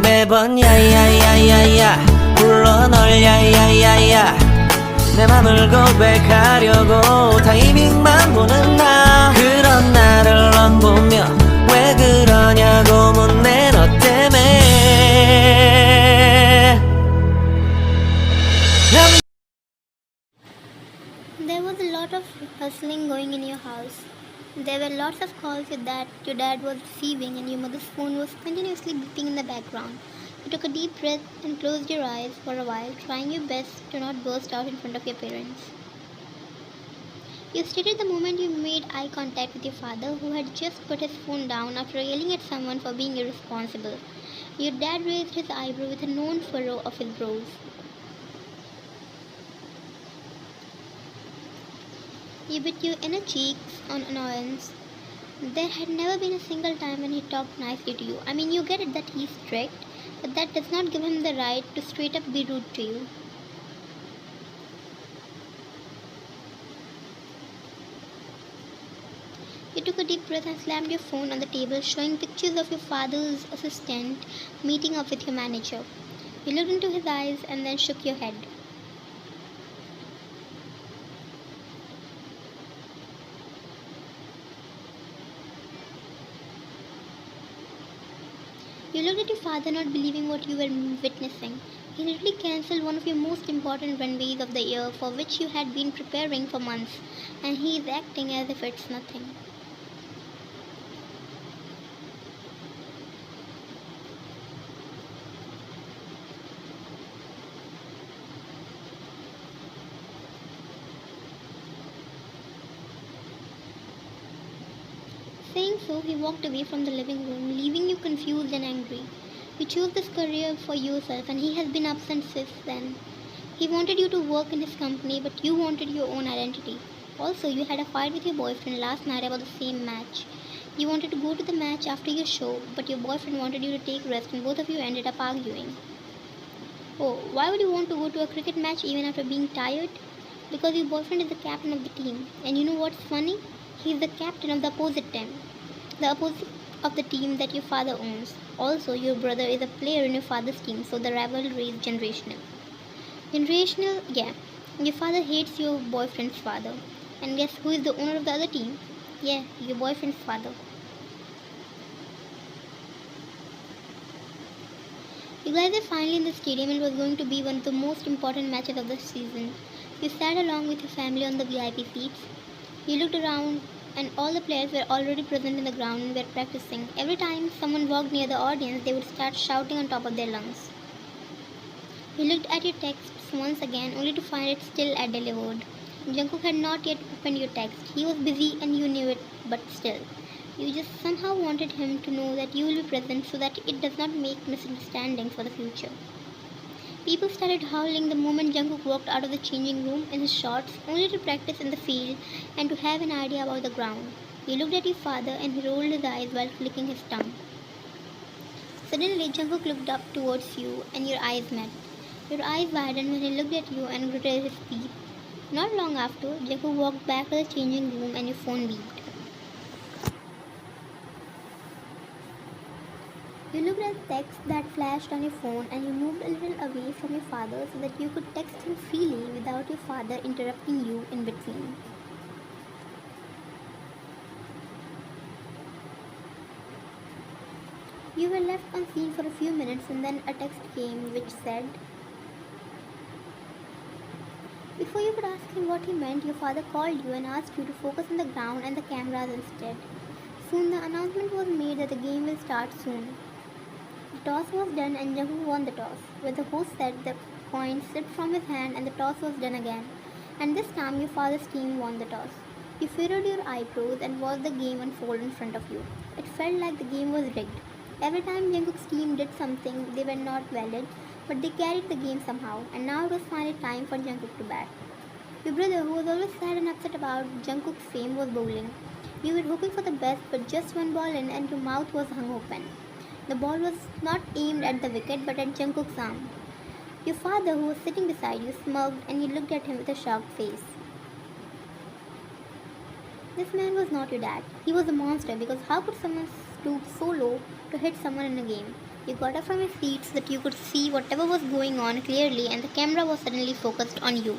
매번 야야야야야 불러 널 야야야야 내 맘을 고백하려고 타이밍만 보는 나 그런 나를 넌 보며 왜 그러냐고 묻네 너 때문에 There was a lot of hustling going in your house. There were lots of calls that your dad was receiving, and your mother's phone was continuously beeping in the background. You took a deep breath and closed your eyes for a while, trying your best to not burst out in front of your parents. You stated the moment you made eye contact with your father, who had just put his phone down after yelling at someone for being irresponsible. Your dad raised his eyebrow with a known furrow of his brows. You bit your inner cheeks on annoyance. There had never been a single time when he talked nicely to you. I mean, you get it that he's strict, but that does not give him the right to straight up be rude to you. You took a deep breath and slammed your phone on the table, showing pictures of your father's assistant meeting up with your manager. You looked into his eyes and then shook your head. You looked at your father, not believing what you were witnessing. He literally cancelled one of your most important runways of the year for which you had been preparing for months, and he is acting as if it's nothing. Saying so, he walked away from the living room, leaving you confused and angry. You chose this career for yourself, and he has been absent since then. He wanted you to work in his company, but you wanted your own identity. Also, you had a fight with your boyfriend last night about the same match. You wanted to go to the match after your show, but your boyfriend wanted you to take rest, and both of you ended up arguing. Oh, why would you want to go to a cricket match even after being tired? Because your boyfriend is the captain of the team. And you know what's funny? He's the captain of the opposite team. The opposite of the team that your father owns. Also, your brother is a player in your father's team, so the rivalry is generational. Generational, yeah. Your father hates your boyfriend's father. And guess who is the owner of the other team? Yeah, your boyfriend's father. You guys are finally in the stadium and it was going to be one of the most important matches of the season. You sat along with your family on the VIP seats. You looked around and all the players were already present in the ground and were practicing. Every time someone walked near the audience, they would start shouting on top of their lungs. You looked at your texts once again, only to find it still undelivered. Jungkook had not yet opened your text. He was busy and you knew it, but still. You just somehow wanted him to know that you will be present so that it does not make misunderstandings for the future. People started howling the moment Jungkook walked out of the changing room in his shorts, only to practice in the field and to have an idea about the ground. You looked at your father and he rolled his eyes while flicking his tongue. Suddenly, Jungkook looked up towards you and your eyes met. Your eyes widened when he looked at you and gritted his teeth. Not long after, Jungkook walked back to the changing room and your phone beeped. You looked at the text that flashed on your phone and you moved a little away from your father so that you could text him freely without your father interrupting you in between. You were left on scene for a few minutes and then a text came which said, before you could ask him what he meant, your father called you and asked you to focus on the ground and the cameras instead. Soon the announcement was made that the game will start soon. The toss was done and Jungkook won the toss. When the host said, the coin slipped from his hand and the toss was done again. And this time your father's team won the toss. You furrowed your eyebrows and watched the game unfold in front of you. It felt like the game was rigged. Every time Jungkook's team did something, they were not valid, but they carried the game somehow, and now it was finally time for Jungkook to bat. Your brother, who was always sad and upset about Jungkook's fame, was bowling. You were hoping for the best, but just one ball in and your mouth was hung open. The ball was not aimed at the wicket, but at Jungkook's arm. Your father, who was sitting beside you, smirked and you looked at him with a shocked face. This man was not your dad. He was a monster because how could someone stoop so low to hit someone in a game? You got up from your seat so that you could see whatever was going on clearly, and the camera was suddenly focused on you.